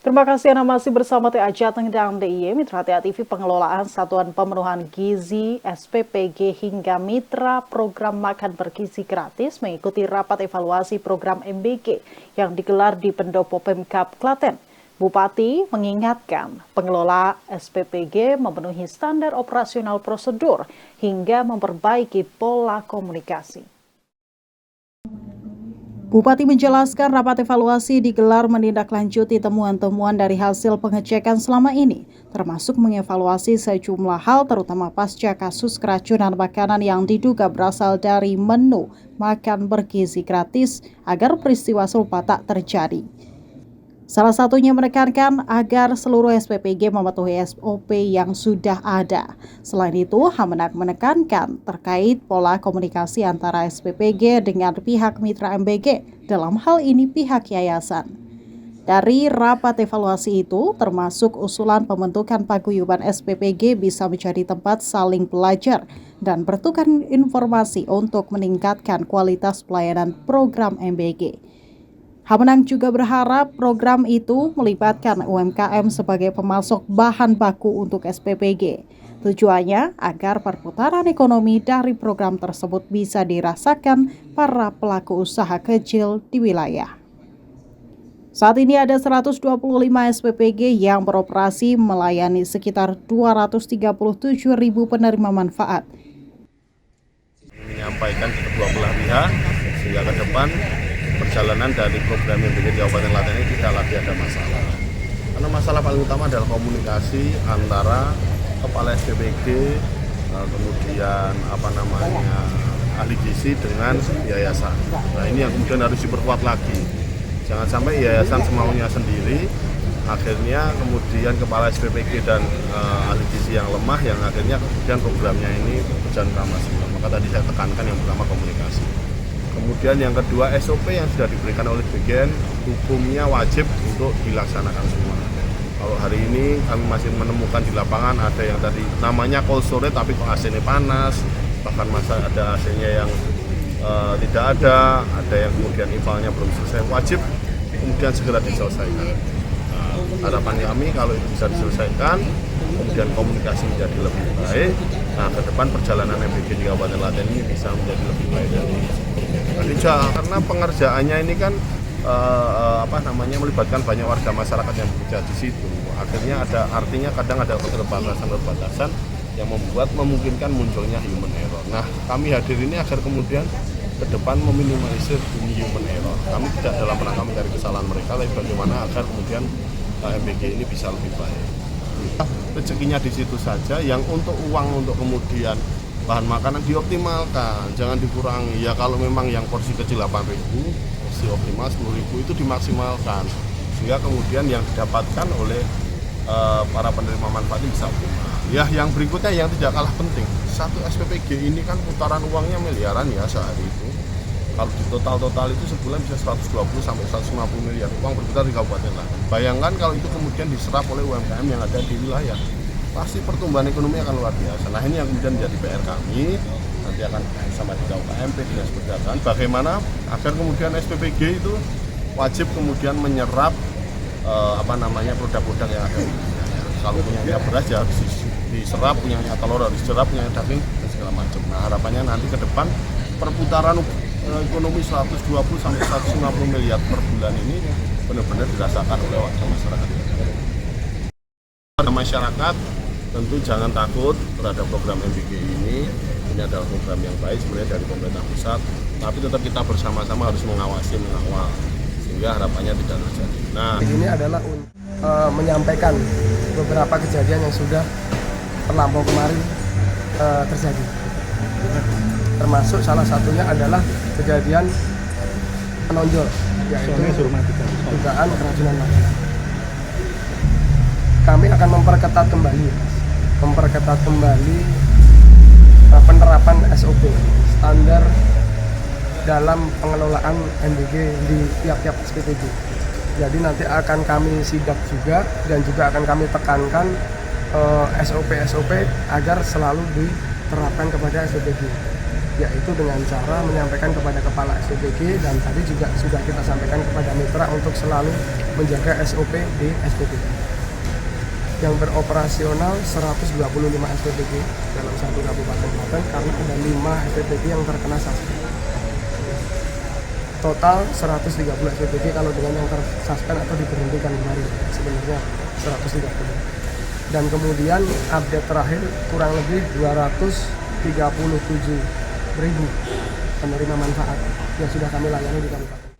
Terima kasih Anda masih bersama TA Jateng dan DIY Mitra TA TV pengelolaan Satuan Pemenuhan Gizi SPPG hingga mitra program makan bergizi gratis mengikuti rapat evaluasi program MBG yang digelar di Pendopo Pemkab Klaten. Bupati mengingatkan pengelola SPPG memenuhi standar operasional prosedur hingga memperbaiki pola komunikasi. Bupati menjelaskan rapat evaluasi digelar menindaklanjuti temuan-temuan dari hasil pengecekan selama ini, termasuk mengevaluasi sejumlah hal terutama pasca kasus keracunan makanan yang diduga berasal dari menu makan bergizi gratis agar peristiwa serupa tak terjadi. Salah satunya menekankan agar seluruh SPPG mematuhi SOP yang sudah ada. Selain itu, Hamenak menekankan terkait pola komunikasi antara SPPG dengan pihak mitra MBG, dalam hal ini pihak yayasan. Dari rapat evaluasi itu, termasuk usulan pembentukan paguyuban SPPG bisa menjadi tempat saling belajar dan bertukar informasi untuk meningkatkan kualitas pelayanan program MBG. Hamenang juga berharap program itu melibatkan UMKM sebagai pemasok bahan baku untuk SPPG. Tujuannya agar perputaran ekonomi dari program tersebut bisa dirasakan para pelaku usaha kecil di wilayah. Saat ini ada 125 SPPG yang beroperasi melayani sekitar 237.000 penerima manfaat. Menyampaikan ke kedua belah pihak sehingga ke depan perjalanan dari program MBG di Kabupaten Klaten ini tidak lagi ada masalah. Karena masalah paling utama adalah komunikasi antara kepala SPPG, kemudian ahli gizi dengan yayasan. Nah ini yang kemudian harus diperkuat lagi. Jangan sampai yayasan semaunya sendiri, akhirnya kemudian kepala SPPG dan ahli gizi yang lemah, yang akhirnya kemudian programnya ini berjalan maksimal. Maka tadi saya tekankan yang pertama komunikasi. Kemudian yang kedua SOP yang sudah diberikan oleh BGN hukumnya wajib untuk dilaksanakan semua. Kalau hari ini kami masih menemukan di lapangan ada yang tadi namanya cold storage tapi kok AC-nya panas, bahkan masa ada AC-nya yang tidak ada yang kemudian IPAL-nya belum selesai, wajib kemudian segera diselesaikan. Harapan kami kalau itu bisa diselesaikan, kemudian komunikasi menjadi lebih baik, nah ke depan perjalanan MBG di Kabupaten Klaten ini bisa menjadi lebih baik dari karena pengerjaannya ini kan melibatkan banyak warga masyarakat yang bekerja di situ. Akhirnya artinya kadang ada keterbatasan yang memungkinkan munculnya human error. Nah, kami hadir ini agar kemudian ke depan meminimalisir human error. Kami tidak dalam rangka mencari kesalahan mereka, tapi bagaimana agar kemudian MBG ini bisa lebih baik. Rezekinya di situ saja, yang untuk uang untuk kemudian bahan makanan dioptimalkan, jangan dikurangi. Ya kalau memang yang porsi kecil 8.000, porsi optimal 10.000 itu dimaksimalkan, sehingga kemudian yang didapatkan oleh para penerima manfaat ini bisa optimal. Ya yang berikutnya yang tidak kalah penting, satu SPPG ini kan putaran uangnya miliaran ya sehari itu. Kalau di total itu sebulan bisa 120 sampai 150 miliar uang berputar di Kabupaten Klaten. Bayangkan kalau itu kemudian diserap oleh UMKM yang ada di wilayah, pasti pertumbuhan ekonomi akan luar biasa. Nah ini yang kemudian menjadi PR kami, nanti akan sama di KUKMP, Dinas Perdagangan, bagaimana agar kemudian SPPG itu wajib kemudian menyerap produk-produk yang ada di wilayah. Kalau punya beras ya harus diserap, punya telur harus diserap, punya daging dan segala macam. Nah harapannya nanti ke depan perputaran ekonomi 120 sampai 150 miliar per bulan ini benar-benar dirasakan oleh warga masyarakat. Masyarakat tentu jangan takut terhadap program MBG ini adalah program yang baik sebenarnya dari pemerintah pusat, tapi tetap kita bersama-sama harus mengawal sehingga harapannya tidak terjadi. Nah, ini adalah menyampaikan beberapa kejadian yang sudah terlampau kemarin terjadi, termasuk salah satunya adalah kejadian menonjol, yaitu dugaan keracunan makanan. Kami akan memperketat kembali penerapan SOP standar dalam pengelolaan MBG di tiap-tiap SPPG. Jadi nanti akan kami sidak juga dan juga akan kami tekankan SOP agar selalu diterapkan kepada SPPG. yaitu dengan cara menyampaikan kepada kepala SPPG, dan tadi juga sudah kita sampaikan kepada mitra untuk selalu menjaga SOP di SPPG. Yang beroperasional 125 SPPG dalam satu kabupaten Klaten karena ada 5 SPPG yang terkena suspend. Total 130 SPPG kalau dengan yang tersuspend atau diberhentikan kemarin, sebenarnya 130. Dan kemudian update terakhir kurang lebih 237.000 penerima manfaat yang sudah kami layani di kabupaten.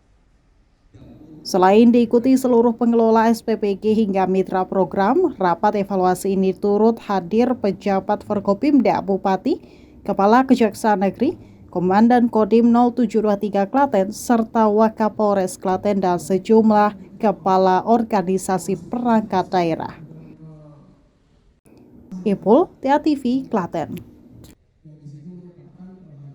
Selain diikuti seluruh pengelola SPPG hingga mitra program, rapat evaluasi ini turut hadir pejabat Forkopimda Bupati, Kepala Kejaksaan Negeri, Komandan Kodim 0723 Klaten, serta Wakapolres Klaten dan sejumlah kepala organisasi perangkat daerah. Ipul, TA TV, Klaten.